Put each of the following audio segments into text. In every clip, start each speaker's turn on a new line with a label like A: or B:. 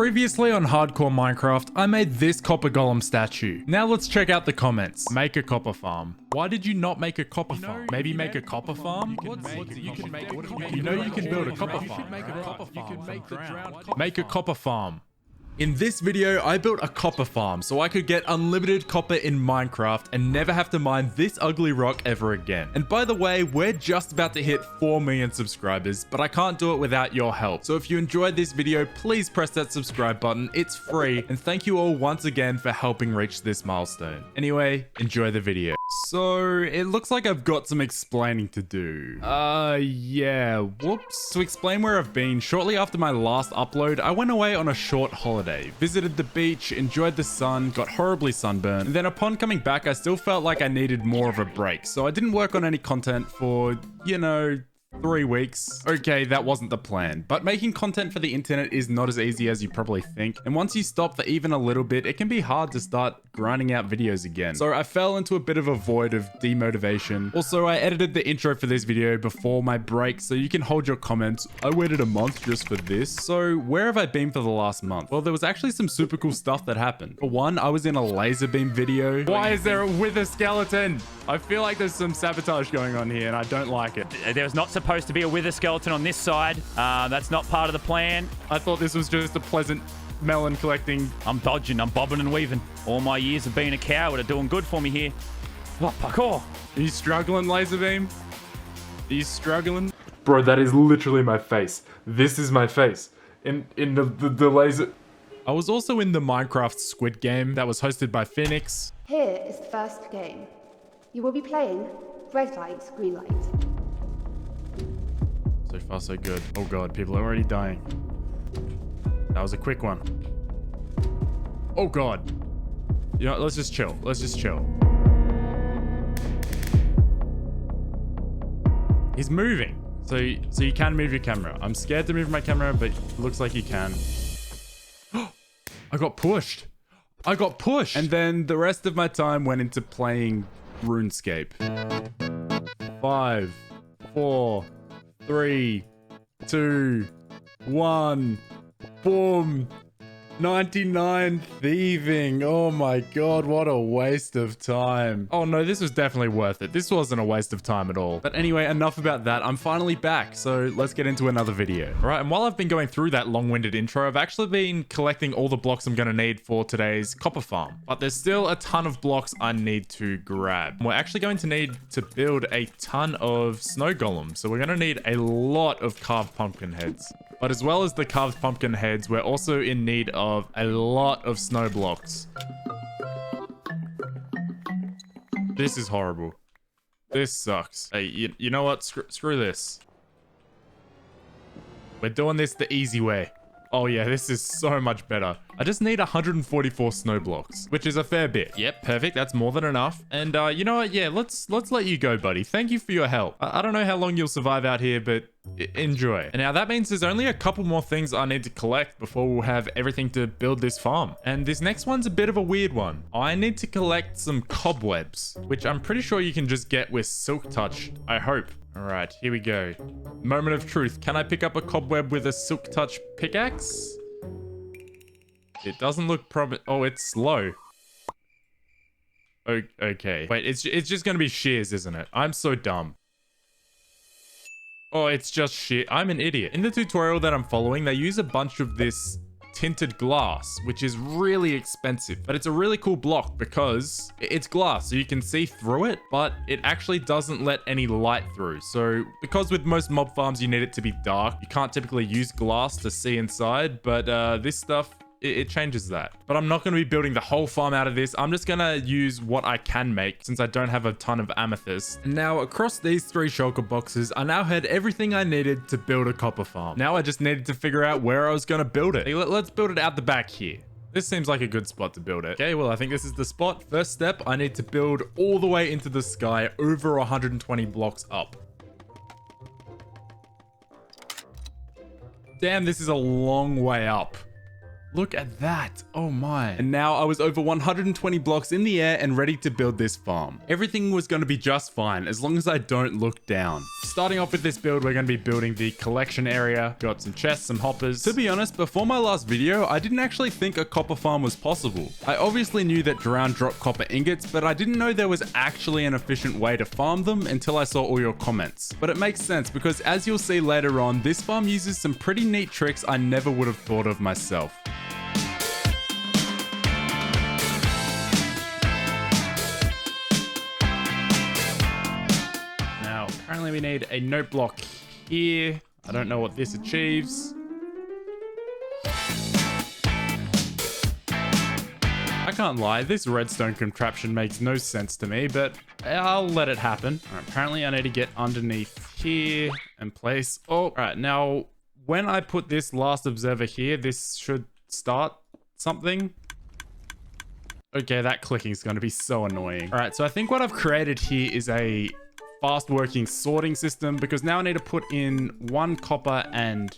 A: previously on Hardcore Minecraft, I made this copper golem statue. Now let's check out the comments. Make a copper farm. Why did you not make a copper farm? Maybe make a copper farm? You can make you can build a copper farm. Make a copper farm. In this video, I built a copper farm so I could get unlimited copper in Minecraft and never have to mine this ugly rock ever again. And by the way, we're just about to hit 4 million subscribers, but I can't do it without your help. So if you enjoyed this video, please press that subscribe button. It's free. And thank you all once again for helping reach this milestone. Anyway, enjoy the video. So it looks like I've got some explaining to do. Yeah, whoops. To explain where I've been, shortly after my last upload, I went away on a short holiday. Visited the beach, enjoyed the sun, got horribly sunburned, and then upon coming back, I still felt like I needed more of a break. So I didn't work on any content for, 3 weeks. Okay, that wasn't the plan, but making content for the internet is not as easy as you probably think. And once you stop for even a little bit, it can be hard to start grinding out videos again. So I fell into a bit of a void of demotivation. Also, I edited the intro for this video before my break, so you can hold your comments. I waited a month just for this. So where have I been for the last month? Well, there was actually some super cool stuff that happened. For one, I was in a laser beam video. Why is there a wither skeleton? I feel like there's some sabotage going on here and I don't like it.
B: There's not supposed to be a wither skeleton on this side. That's not part of the plan.
A: I thought this was just a pleasant melon collecting.
B: I'm dodging, I'm bobbing and weaving. All my years of being a coward are doing good for me here. What, parkour?
A: Are you struggling, laser beam? Are you struggling? Bro, that is literally my face. This is my face. In the laser... I was also in the Minecraft Squid game that was hosted by Phoenix.
C: Here is the first game. You will be playing red light, green light.
A: So far, so good. Oh god, people are already dying. That was a quick one. Oh god. You know, let's just chill. Let's just chill. He's moving. So you can move your camera. I'm scared to move my camera, but it looks like you can. I got pushed. I got pushed. And then the rest of my time went into playing RuneScape. 5, 4, 3, 2, 1. Boom. 99 thieving. Oh my god, what a waste of time. Oh no, this was definitely worth it. This wasn't a waste of time at all. But anyway, enough about that. I'm finally back, so let's get into another video. All right, and while I've been going through that long-winded intro, I've actually been collecting all the blocks I'm gonna need for today's copper farm. But there's still a ton of blocks I need to grab. We're actually going to need to build a ton of snow golems. So we're gonna need a lot of carved pumpkin heads. But as well as the carved pumpkin heads, we're also in need of a lot of snow blocks. This is horrible. This sucks. Hey, you know what? Screw this. We're doing this the easy way. Oh yeah, this is so much better. I just need 144 snow blocks, which is a fair bit. Yep, perfect. That's more than enough. And you know what? Yeah, let's let you go, buddy. Thank you for your help. I don't know how long you'll survive out here, but enjoy. And now that means there's only a couple more things I need to collect before we'll have everything to build this farm. And this next one's a bit of a weird one. I need to collect some cobwebs, which I'm pretty sure you can just get with Silk Touch, I hope. All right, here we go. Moment of truth. Can I pick up a cobweb with a Silk Touch pickaxe? It doesn't look oh, it's slow. Okay. Wait, it's just gonna be shears, isn't it? I'm so dumb. Oh, it's just shit. I'm an idiot. In the tutorial that I'm following, they use a bunch of this tinted glass, which is really expensive, but it's a really cool block because it's glass, so you can see through it, but it actually doesn't let any light through. So because with most mob farms, you need it to be dark, you can't typically use glass to see inside, but this stuff, it changes that. But I'm not going to be building the whole farm out of this. I'm just going to use what I can make since I don't have a ton of amethyst. And now across these 3 shulker boxes, I now had everything I needed to build a copper farm. Now I just needed to figure out where I was going to build it. Hey, let's build it out the back here. This seems like a good spot to build it. Okay, well, I think this is the spot. First step, I need to build all the way into the sky, over 120 blocks up. Damn, this is a long way up. Look at that. Oh my. And now I was over 120 blocks in the air and ready to build this farm. Everything was going to be just fine as long as I don't look down. Starting off with this build, we're going to be building the collection area. Got some chests, some hoppers. To be honest, before my last video, I didn't actually think a copper farm was possible. I obviously knew that drowned drop copper ingots, but I didn't know there was actually an efficient way to farm them until I saw all your comments. But it makes sense because as you'll see later on, this farm uses some pretty neat tricks I never would have thought of myself. Apparently we need a note block here. I don't know what this achieves. I can't lie, this redstone contraption makes no sense to me, but I'll let it happen. All right, apparently I need to get underneath here and place. Oh, all right, now when I put this last observer here, this should start something. Okay, that clicking is going to be so annoying. All right, so I think what I've created here is a fast working sorting system because now I need to put in 1 copper and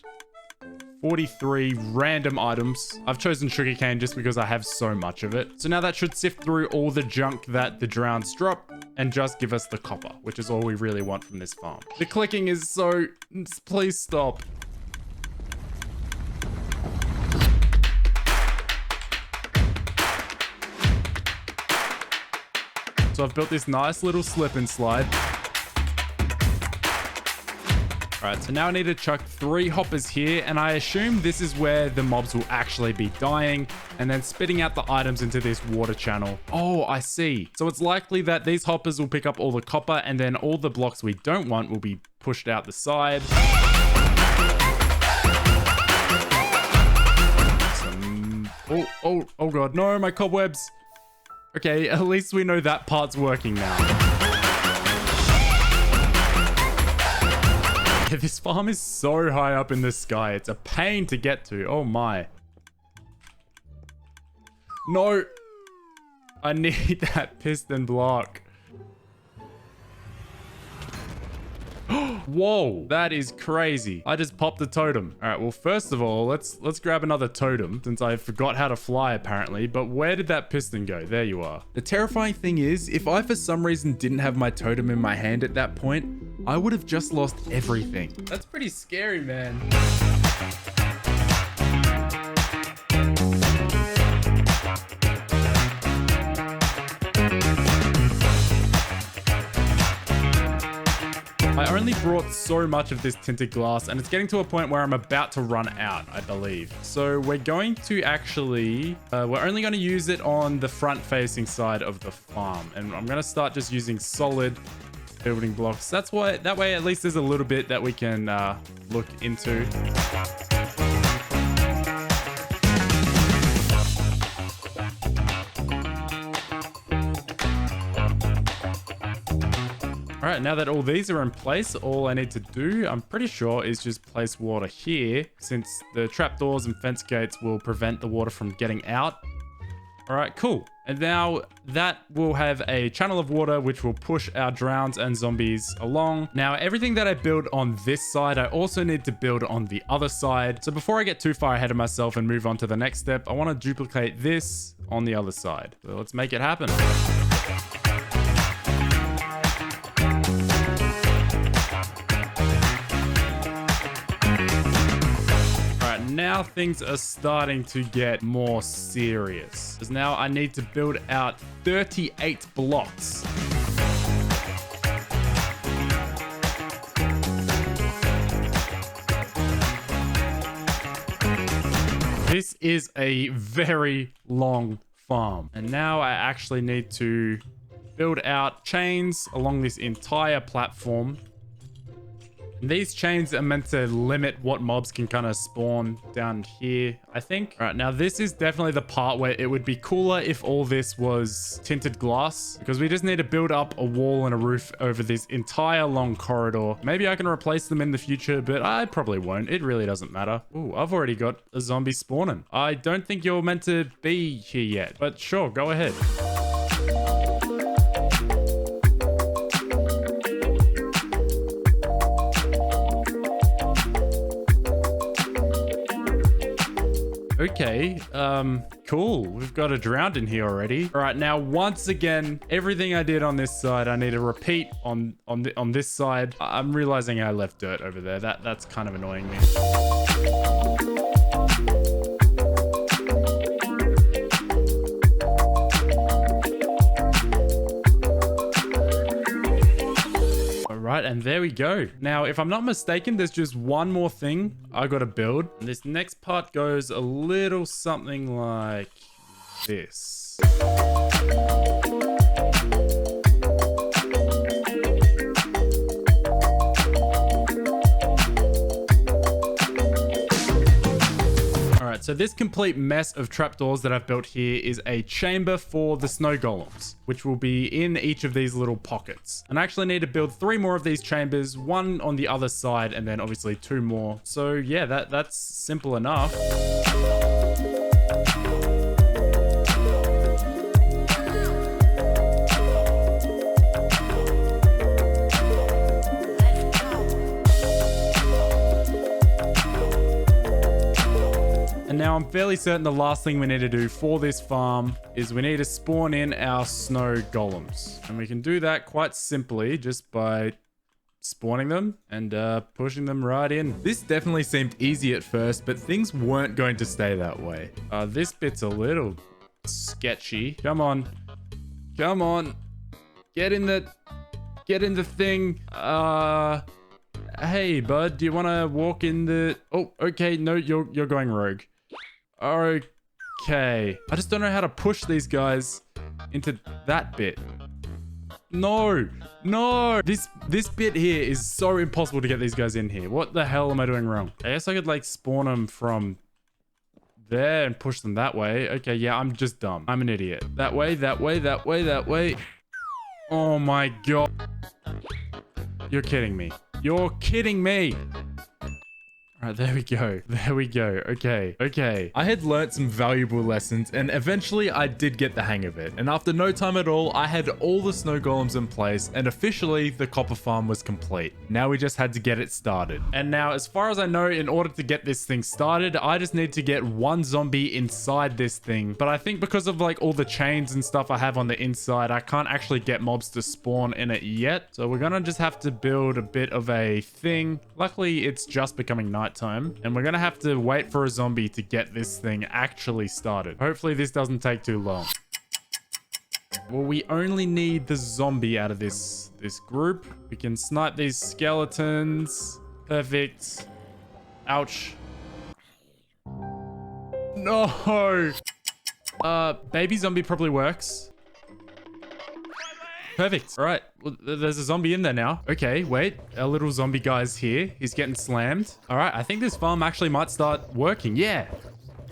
A: 43 random items. I've chosen sugarcane just because I have so much of it. So now that should sift through all the junk that the drowns drop and just give us the copper, which is all we really want from this farm. The clicking is so... Please stop. So I've built this nice little slip and slide. All right, so now I need to chuck 3 hoppers here, and I assume this is where the mobs will actually be dying and then spitting out the items into this water channel. Oh, I see. So it's likely that these hoppers will pick up all the copper and then all the blocks we don't want will be pushed out the side. Oh God, no, my cobwebs. Okay, at least we know that part's working now. This farm is so high up in the sky. It's a pain to get to. Oh my. No. I need that piston block. Whoa, that is crazy. I just popped a totem. All right, well, first of all, let's grab another totem since I forgot how to fly apparently. But where did that piston go? There you are. The terrifying thing is, if I for some reason didn't have my totem in my hand at that point, I would have just lost everything. That's pretty scary, man. I only brought so much of this tinted glass and it's getting to a point where I'm about to run out, I believe. So we're going to actually, we're only going to use it on the front facing side of the farm. And I'm going to start just using solid building blocks. That way at least there's a little bit that we can look into. All right, now that all these are in place, all I need to do, I'm pretty sure, is just place water here, since the trapdoors and fence gates will prevent the water from getting out. All right, cool. And now that will have a channel of water, which will push our drowns and zombies along. Now, everything that I build on this side, I also need to build on the other side. So before I get too far ahead of myself and move on to the next step, I want to duplicate this on the other side. So let's make it happen. Now things are starting to get more serious. Because now I need to build out 38 blocks. This is a very long farm. And now I actually need to build out chains along this entire platform. These chains are meant to limit what mobs can kind of spawn down here, I think. All right, now this is definitely the part where it would be cooler if all this was tinted glass, because we just need to build up a wall and a roof over this entire long corridor. Maybe I can replace them in the future, but I probably won't. It really doesn't matter. Ooh, I've already got a zombie spawning. I don't think you're meant to be here yet, but sure, go ahead. Okay. Cool. We've got a drowned in here already. All right. Now, once again, everything I did on this side, I need to repeat on this side. I'm realizing I left dirt over there. That's kind of annoying me. Right, and there we go. Now, if I'm not mistaken, there's just one more thing I gotta build. And this next part goes a little something like this. Alright, so this complete mess of trapdoors that I've built here is a chamber for the snow golems, which will be in each of these little pockets. And I actually need to build 3 more of these chambers, 1 on the other side, and then obviously 2 more. So yeah, that's simple enough. And now I'm fairly certain the last thing we need to do for this farm is we need to spawn in our snow golems. And we can do that quite simply just by spawning them and pushing them right in. This definitely seemed easy at first, but things weren't going to stay that way. This bit's a little sketchy. Come on. Come on. Get in the thing. Hey, bud, do you want to walk in the... Oh, okay. No, you're going rogue. Okay. I just don't know how to push these guys into that bit. No. No. This bit here is so impossible to get these guys in here. What the hell am I doing wrong? I guess I could like spawn them from there and push them that way. Okay, yeah, I'm just dumb. I'm an idiot. That way, that way, that way, that way. Oh my god. You're kidding me. You're kidding me. All right, there we go. There we go. Okay. Okay. I had learnt some valuable lessons and eventually I did get the hang of it. And after no time at all, I had all the snow golems in place and officially the copper farm was complete. Now we just had to get it started. And now, as far as I know, in order to get this thing started, I just need to get 1 zombie inside this thing. But I think because of like all the chains and stuff I have on the inside, I can't actually get mobs to spawn in it yet. So we're gonna just have to build a bit of a thing. Luckily, it's just becoming night time, and we're gonna have to wait for a zombie to get this thing actually started. Hopefully this doesn't take too long. Well, we only need the zombie out of this group. We can snipe these skeletons. Perfect. Ouch. No. Baby zombie probably works. Perfect. All right. Well, there's a zombie in there now. Okay, wait. Our little zombie guy's here. He's getting slammed. All right. I think this farm actually might start working. Yeah.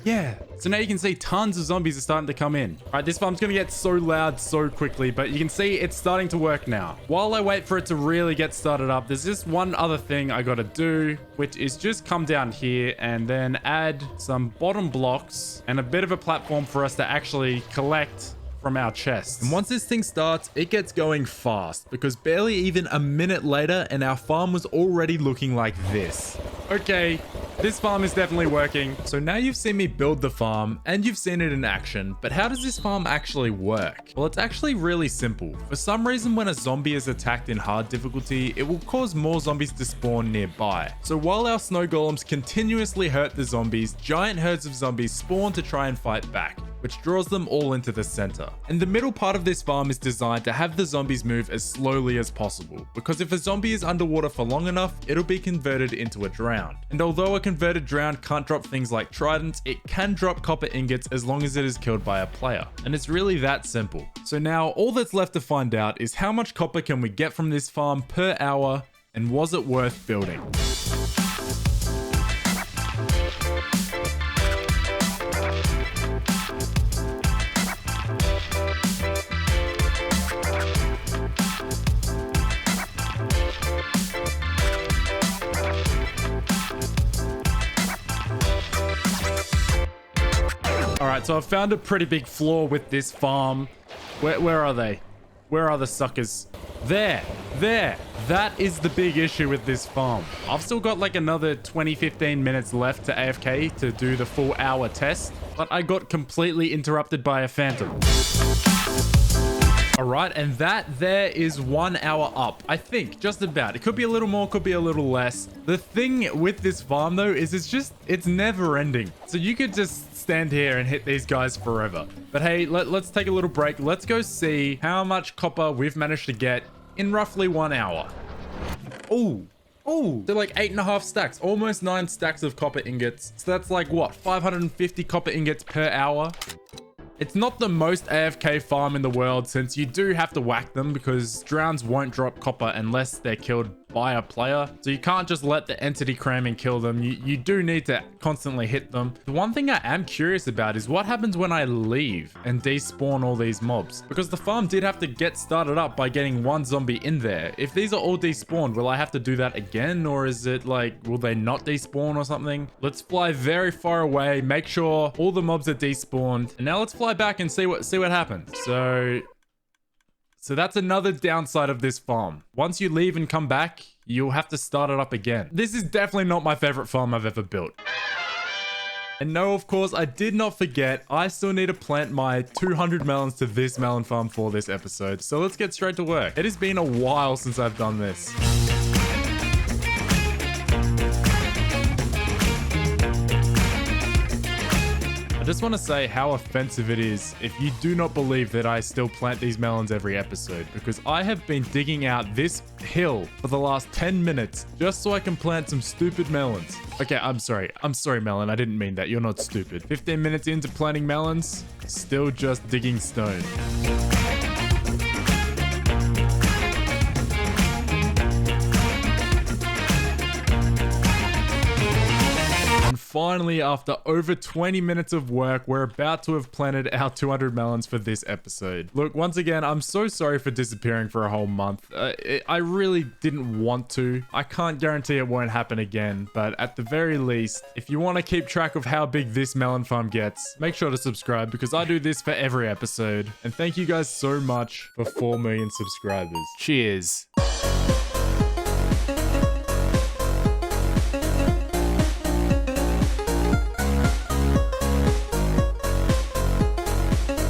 A: Yeah. So now you can see tons of zombies are starting to come in. All right. This farm's going to get so loud so quickly, but you can see it's starting to work now. While I wait for it to really get started up, there's just one other thing I got to do, which is just come down here and then add some bottom blocks and a bit of a platform for us to actually collect from our chests. And once this thing starts, it gets going fast because barely even a minute later and our farm was already looking like this. Okay, this farm is definitely working. So now you've seen me build the farm and you've seen it in action, but how does this farm actually work? Well, it's actually really simple. For some reason, when a zombie is attacked in hard difficulty, it will cause more zombies to spawn nearby. So while our snow golems continuously hurt the zombies, giant herds of zombies spawn to try and fight back, which draws them all into the center. And the middle part of this farm is designed to have the zombies move as slowly as possible, because if a zombie is underwater for long enough, it'll be converted into a drowned. And although a converted drowned can't drop things like tridents, it can drop copper ingots as long as it is killed by a player. And it's really that simple. So now all that's left to find out is how much copper can we get from this farm per hour, and was it worth building? All right, so I've found a pretty big flaw with this farm. Where are they? Where are the suckers? There. That is the big issue with this farm. I've still got like another 20-15 minutes left to AFK to do the full hour test, but I got completely interrupted by a phantom. All right, and that there is 1 hour up. I think, just about. It could be a little more, could be a little less. The thing with this farm, though, is it's never ending. So you could just stand here and hit these guys forever. But hey, let's take a little break. Let's go see how much copper we've managed to get in roughly 1 hour. Oh, they're like 8.5 stacks, almost 9 stacks of copper ingots. So that's like what, 550 copper ingots per hour? It's not the most AFK farm in the world, since you do have to whack them because drowns won't drop copper unless they're killed by a player. So you can't just let the entity cram and kill them. You do need to constantly hit them. The one thing I am curious about is what happens when I leave and despawn all these mobs, because the farm did have to get started up by getting 1 zombie in there. If these are all despawned, will I have to do that again, or is it like, will they not despawn or something? Let's fly very far away, make sure all the mobs are despawned, and now let's fly back and see what happens. So that's another downside of this farm. Once you leave and come back, you'll have to start it up again. This is definitely not my favorite farm I've ever built. And no, of course, I did not forget, I still need to plant my 200 melons to this melon farm for this episode. So let's get straight to work. It has been a while since I've done this. I just want to say how offensive it is if you do not believe that I still plant these melons every episode, because I have been digging out this hill for the last 10 minutes just so I can plant some stupid melons. Okay, I'm sorry melon, I didn't mean that, you're not stupid. 15 minutes into planting melons, still just digging stone. Finally, after over 20 minutes of work, we're about to have planted our 200 melons for this episode. Look, once again, I'm so sorry for disappearing for a whole month. I really didn't want to. I can't guarantee it won't happen again, but at the very least, if you want to keep track of how big this melon farm gets, make sure to subscribe, because I do this for every episode. And thank you guys so much for 4 million subscribers. Cheers.